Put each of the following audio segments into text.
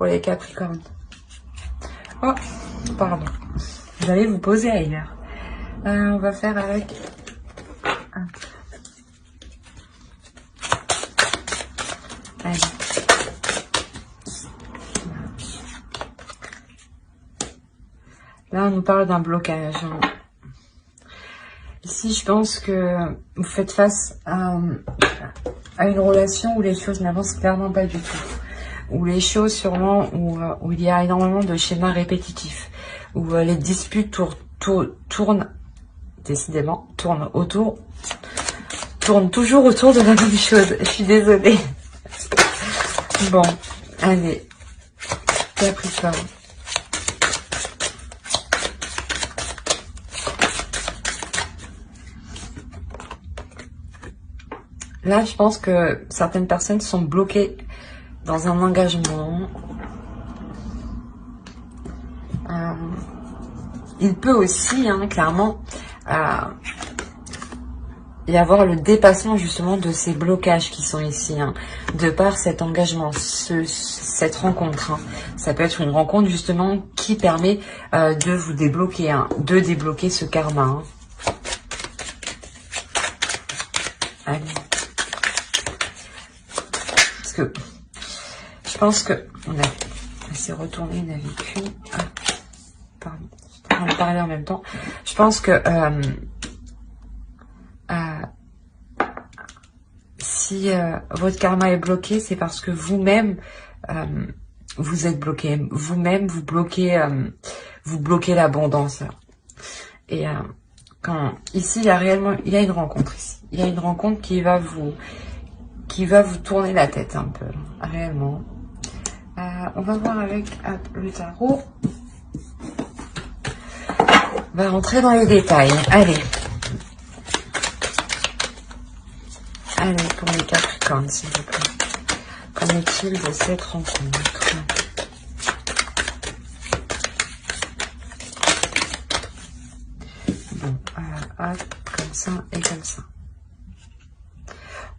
pour les Capricornes. Oh, pardon. Vous allez vous poser ailleurs. On va faire avec... Allez. Là, on nous parle d'un blocage. Ici, je pense que vous faites face à une relation où les choses n'avancent clairement pas du tout. Où les choses, sûrement, où il y a énormément de schémas répétitifs. Où les disputes tournent, décidément, tournent toujours autour de la même chose. Je suis désolée. Bon, allez. Capricorne. Là, je pense que certaines personnes sont bloquées dans un engagement. Il peut aussi, clairement, y avoir le dépassement justement de ces blocages qui sont ici, de par cet engagement, cette rencontre. Ça peut être une rencontre justement qui permet de vous débloquer, de débloquer ce karma. Allez. Parce que je pense que on s'est retourné, on a vécu. Pardon, je vais en parler en même temps. Je pense que si votre karma est bloqué, c'est parce que vous-même vous êtes bloqué. Vous-même vous bloquez l'abondance. Et ici il y a une rencontre ici. Il y a une rencontre qui va vous tourner la tête un peu, réellement. On va voir avec le tarot. On va rentrer dans les détails. Allez. Allez, pour les Capricornes, s'il vous plaît. Qu'en est-il de cette rencontre? Bon, hop, comme ça et comme ça.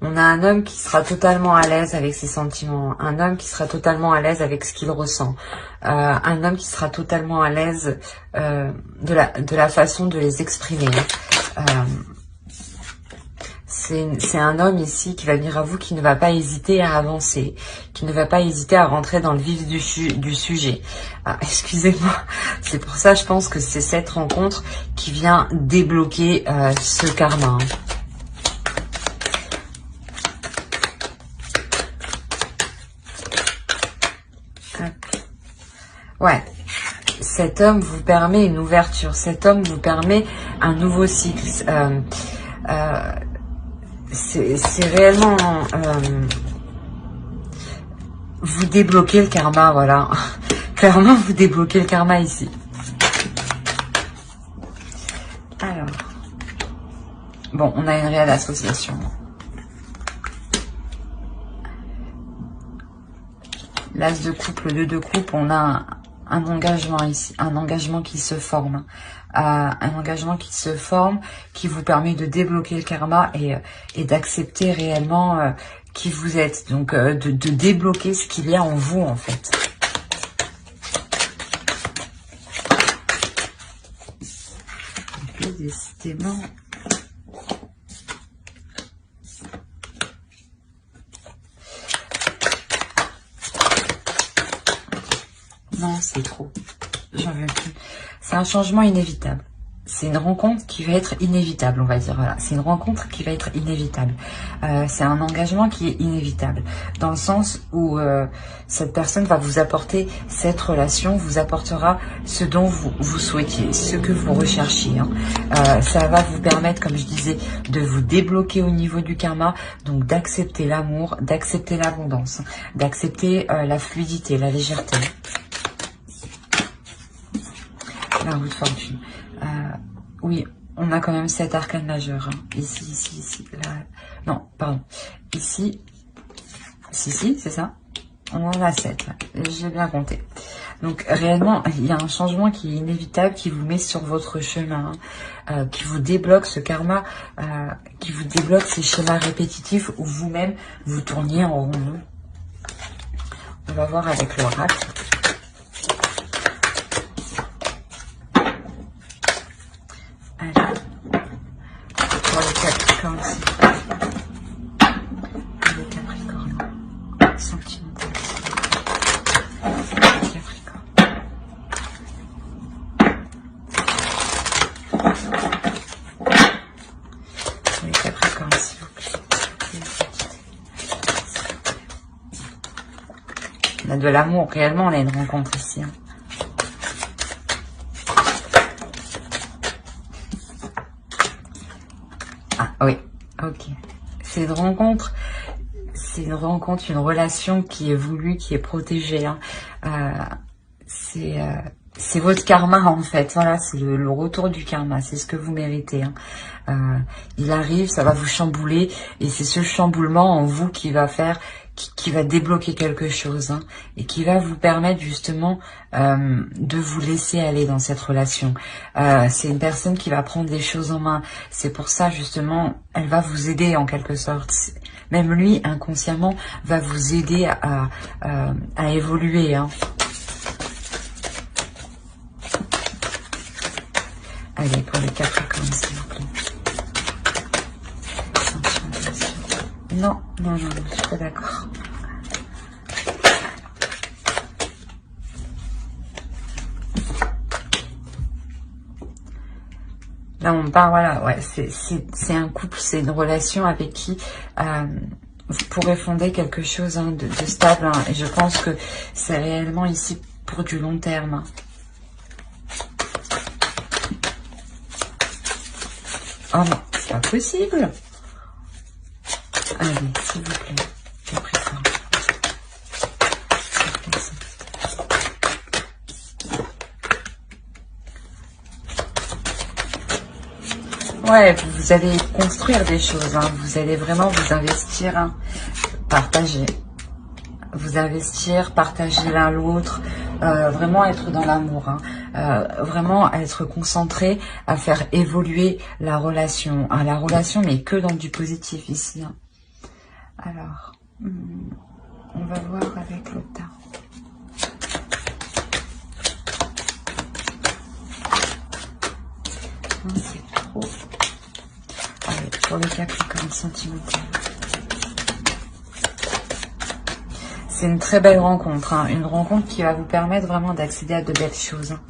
On a un homme qui sera totalement à l'aise avec ses sentiments, un homme qui sera totalement à l'aise avec ce qu'il ressent, un homme qui sera totalement à l'aise de la façon de les exprimer. C'est un homme ici qui va venir à vous, qui ne va pas hésiter à avancer, qui ne va pas hésiter à rentrer dans le vif du sujet. Excusez-moi, c'est pour ça je pense que c'est cette rencontre qui vient débloquer ce karma. Ouais, cet homme vous permet une ouverture, cet homme vous permet un nouveau cycle. C'est réellement vous débloquez le karma, voilà. Clairement, vous débloquez le karma ici. Alors, bon, on a une réelle association. L'as de couple, le 2 de couple, on a un engagement ici, un engagement qui se forme. Un engagement qui se forme, qui vous permet de débloquer le karma et d'accepter réellement qui vous êtes. Donc, de débloquer ce qu'il y a en vous, en fait. Donc, décidément... Non, c'est trop. J'en veux plus. C'est un changement inévitable. C'est une rencontre qui va être inévitable, on va dire. Voilà, c'est une rencontre qui va être inévitable. C'est un engagement qui est inévitable. Dans le sens où cette personne va vous apporter cette relation, vous apportera ce dont vous souhaitiez, ce que vous recherchiez. Ça va vous permettre, comme je disais, de vous débloquer au niveau du karma, donc d'accepter l'amour, d'accepter l'abondance, d'accepter la fluidité, la légèreté. La roue de fortune. Oui, on a quand même 7 arcanes majeures. Ici, là. Non, pardon. Ici, c'est ça. On en a 7. J'ai bien compté. Donc, réellement, il y a un changement qui est inévitable, qui vous met sur votre chemin, qui vous débloque ce karma, qui vous débloque ces schémas répétitifs où vous-même, vous tourniez en rond. On va voir avec l'oracle. Allez. Pour les Capricornes. Les Capricornes. Sentimental. Les Capricornes. Les Capricornes, s'il vous plaît. On a de l'amour, réellement, on a une rencontre ici. Hein. Ah oui, ok. C'est une rencontre, une relation qui est voulue, qui est protégée. Hein. C'est votre karma en fait. Voilà, c'est le retour du karma. C'est ce que vous méritez. Hein. Il arrive, ça va vous chambouler, et c'est ce chamboulement en vous qui va faire, qui va débloquer quelque chose, hein, et qui va vous permettre justement de vous laisser aller dans cette relation. C'est une personne qui va prendre des choses en main. C'est pour ça justement, elle va vous aider en quelque sorte. Même lui, inconsciemment, va vous aider à évoluer. Hein. Allez, pour les Capricornes, s'il vous plaît. Non, non, non, je suis pas d'accord. Là, on parle, voilà, ouais, c'est un couple, c'est une relation avec qui vous pourrez fonder quelque chose hein, de stable. Hein, et je pense que c'est réellement ici pour du long terme. Hein. Oh non, c'est pas possible. Allez, s'il vous plaît, Capricorne. Ouais, vous allez construire des choses, hein. Vous allez vraiment vous investir, hein. Partager. Vous investir, partager l'un l'autre, vraiment être dans l'amour, hein. Vraiment être concentré à faire évoluer la relation, mais que dans du positif ici. Hein. Alors, on va voir avec le tarot. C'est trop. Allez, pour les Capricornes sentimentaux. C'est une très belle rencontre, hein, une rencontre qui va vous permettre vraiment d'accéder à de belles choses. Hein.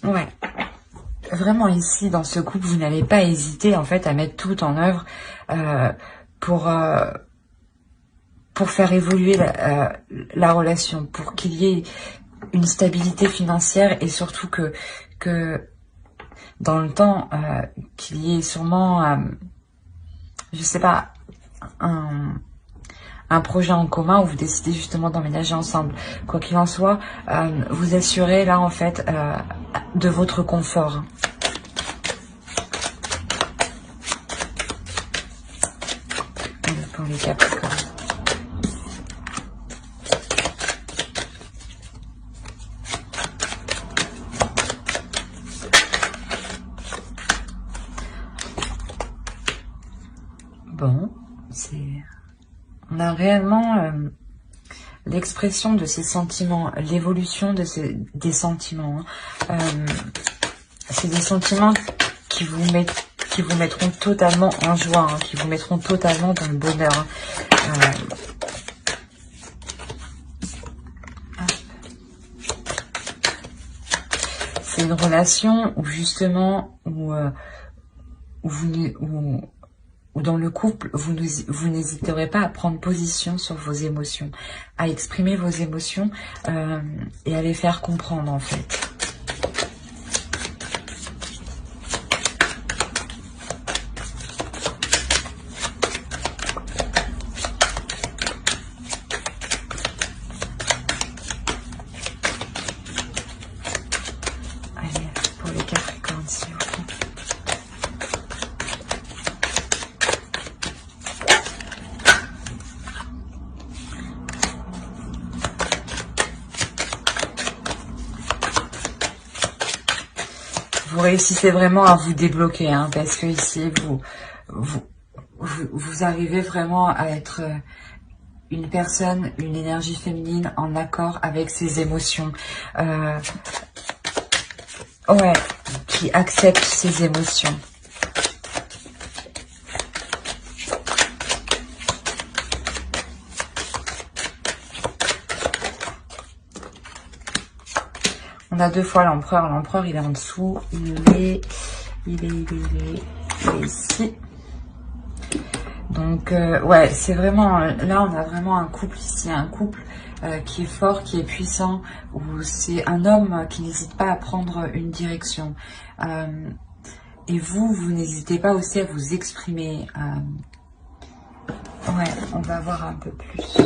Ouais, vraiment ici, dans ce couple, vous n'allez pas hésiter en fait à mettre tout en œuvre pour faire évoluer la relation, pour qu'il y ait une stabilité financière et surtout que dans le temps, qu'il y ait sûrement, je sais pas, un projet en commun où vous décidez justement d'emménager ensemble. Quoi qu'il en soit, vous assurez là en fait de votre confort. Pour les Capricornes. Bon, on a réellement l'expression de ces sentiments, l'évolution des sentiments. Hein. C'est des sentiments qui vous mettront totalement en joie, hein, qui vous mettront totalement dans le bonheur. Hein. C'est une relation où justement, où dans le couple, vous n'hésiterez pas à prendre position sur vos émotions, à exprimer vos émotions et à les faire comprendre en fait. Allez, pour les Capricornes, s'il vous plaît. vous réussissez vraiment à vous débloquer, hein, parce que ici, vous arrivez vraiment à être une personne, une énergie féminine en accord avec ses émotions. Ouais, qui accepte ses émotions. On a deux fois l'empereur. L'empereur, il est en dessous. Il est ici. Donc, ouais, c'est vraiment... Là, on a vraiment un couple ici. Un couple qui est fort, qui est puissant. Où c'est un homme qui n'hésite pas à prendre une direction. Et vous n'hésitez pas aussi à vous exprimer. Ouais, on va voir un peu plus.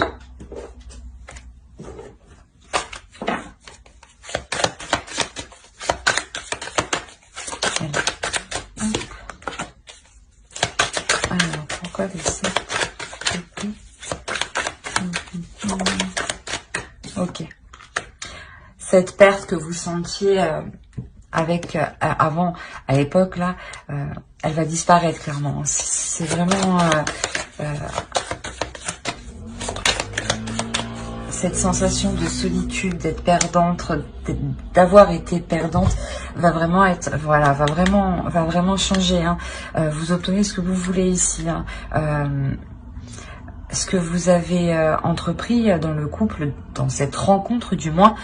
Alors, pourquoi les 7? Ok. Cette perte que vous sentiez avec avant, à l'époque, là, elle va disparaître clairement. C'est vraiment... cette sensation de solitude, d'être perdante, d'avoir été perdante, va vraiment être, voilà, va vraiment changer. Hein. Vous obtenez ce que vous voulez ici. Hein. Ce que vous avez entrepris dans le couple, dans cette rencontre du moins,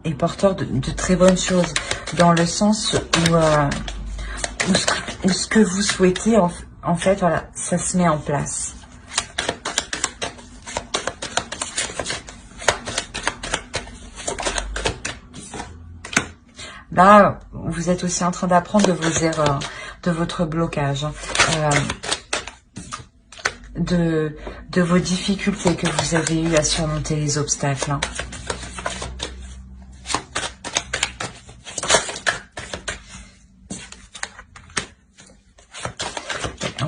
est porteur de très bonnes choses, dans le sens où ce que vous souhaitez, en fait, voilà, ça se met en place. Là, vous êtes aussi en train d'apprendre de vos erreurs, de votre blocage, de vos difficultés que vous avez eues à surmonter les obstacles. Hein.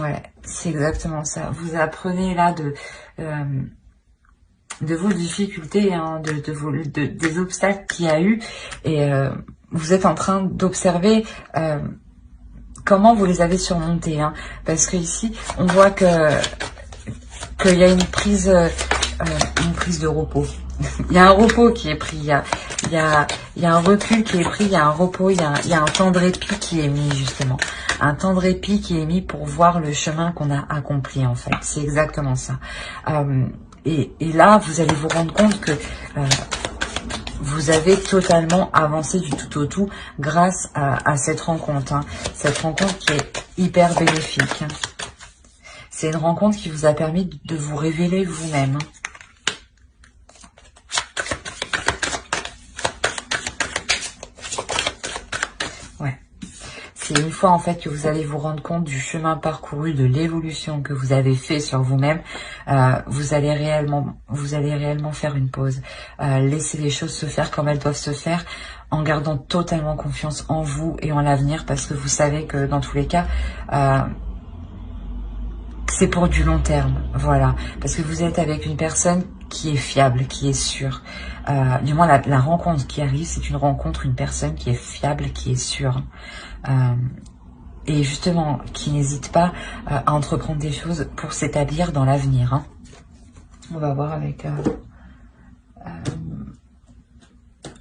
Ouais, c'est exactement ça. Vous apprenez là de vos difficultés, hein, des obstacles qu'il y a eu, et vous êtes en train d'observer comment vous les avez surmontés, hein, parce que ici on voit qu'il y a une prise de repos. Il y a un repos qui est pris, il y a un recul qui est pris, il y a un repos, il y a un temps de répit qui est mis justement. Un temps de répit qui est mis pour voir le chemin qu'on a accompli en fait. C'est exactement ça. Et là, vous allez vous rendre compte que vous avez totalement avancé du tout au tout grâce à cette rencontre. Hein. Cette rencontre qui est hyper bénéfique. Hein. C'est une rencontre qui vous a permis de vous révéler vous-même. Hein. Ouais. C'est une fois en fait que vous allez vous rendre compte du chemin parcouru, de l'évolution que vous avez fait sur vous-même, vous allez réellement faire une pause, laisser les choses se faire comme elles doivent se faire, en gardant totalement confiance en vous et en l'avenir, parce que vous savez que dans tous les cas, c'est pour du long terme, voilà, parce que vous êtes avec une personne qui est fiable, qui est sûre. Du moins la rencontre qui arrive, c'est une personne qui est fiable, qui est sûre. Et justement, qui n'hésite pas à entreprendre des choses pour s'établir dans l'avenir. Hein. On va voir avec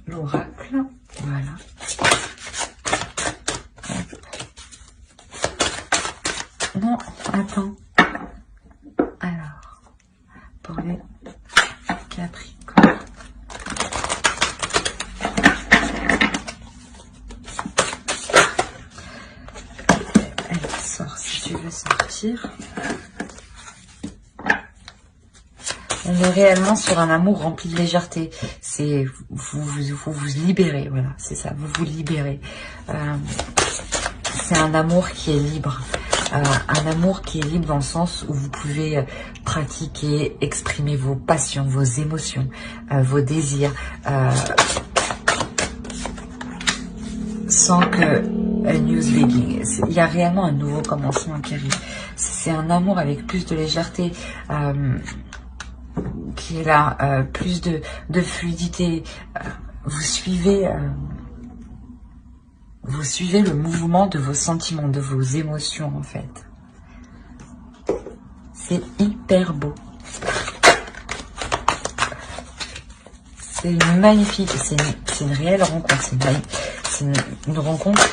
l'oracle. Voilà. Non, attends. Alors, pour les Capricornes. Si tu veux sortir, on est réellement sur un amour rempli de légèreté. C'est vous libérez, voilà, c'est ça, vous vous libérez. C'est un amour qui est libre, un amour qui est libre dans le sens où vous pouvez pratiquer, exprimer vos passions, vos émotions, vos désirs, sans que a news begin. Il y a réellement un nouveau commencement qui arrive. C'est un amour avec plus de légèreté qui est là, plus de fluidité. Vous suivez Vous suivez le mouvement de vos sentiments, de vos émotions en fait. C'est hyper beau. C'est magnifique, c'est une réelle rencontre. C'est une rencontre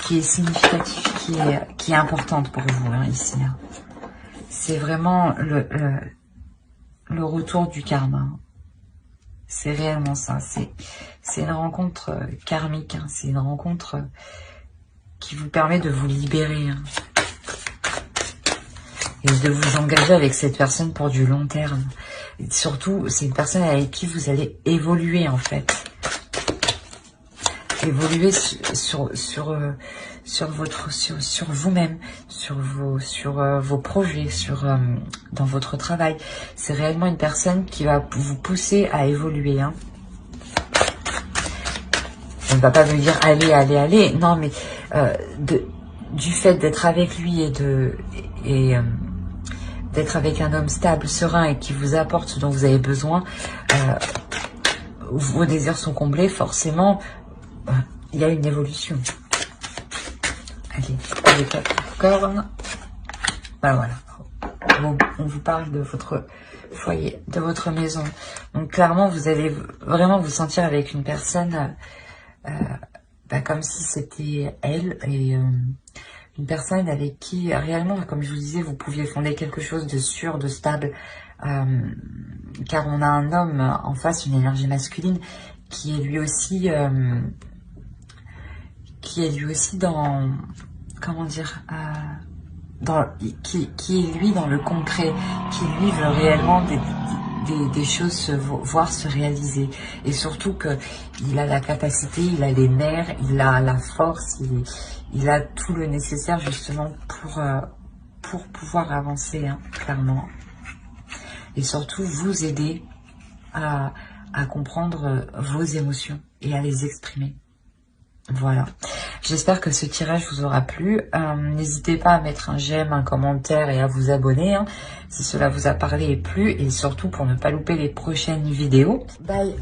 qui est significative, qui est importante pour vous hein, ici. Hein. C'est vraiment le retour du karma. C'est réellement ça. C'est une rencontre karmique. Hein. C'est une rencontre qui vous permet de vous libérer. Hein. Et de vous engager avec cette personne pour du long terme. Et surtout, c'est une personne avec qui vous allez évoluer en fait. Évoluer sur vous-même, sur vos projets, dans votre travail. C'est réellement une personne qui va vous pousser à évoluer. Hein. On ne va pas me dire allez, allez, allez. Non, mais du fait d'être avec lui et d'être avec un homme stable, serein et qui vous apporte ce dont vous avez besoin, vos désirs sont comblés, forcément, il y a une évolution. Allez, les Capricornes. Ben voilà. Bon, on vous parle de votre foyer, de votre maison. Donc clairement, vous allez vraiment vous sentir avec une personne comme si c'était elle et une personne avec qui réellement, comme je vous disais, vous pouviez fonder quelque chose de sûr, de stable, car on a un homme en face, une énergie masculine, qui est lui aussi dans, comment dire, qui est lui dans le concret, qui lui veut réellement des choses voir se réaliser, et surtout que il a la capacité, il a les nerfs, il a la force, il a tout le nécessaire justement pour pouvoir avancer, hein, clairement, et surtout vous aider à comprendre vos émotions et à les exprimer. Voilà, j'espère que ce tirage vous aura plu. N'hésitez pas à mettre un j'aime, un commentaire et à vous abonner hein, si cela vous a parlé et plu, et surtout pour ne pas louper les prochaines vidéos. Bye.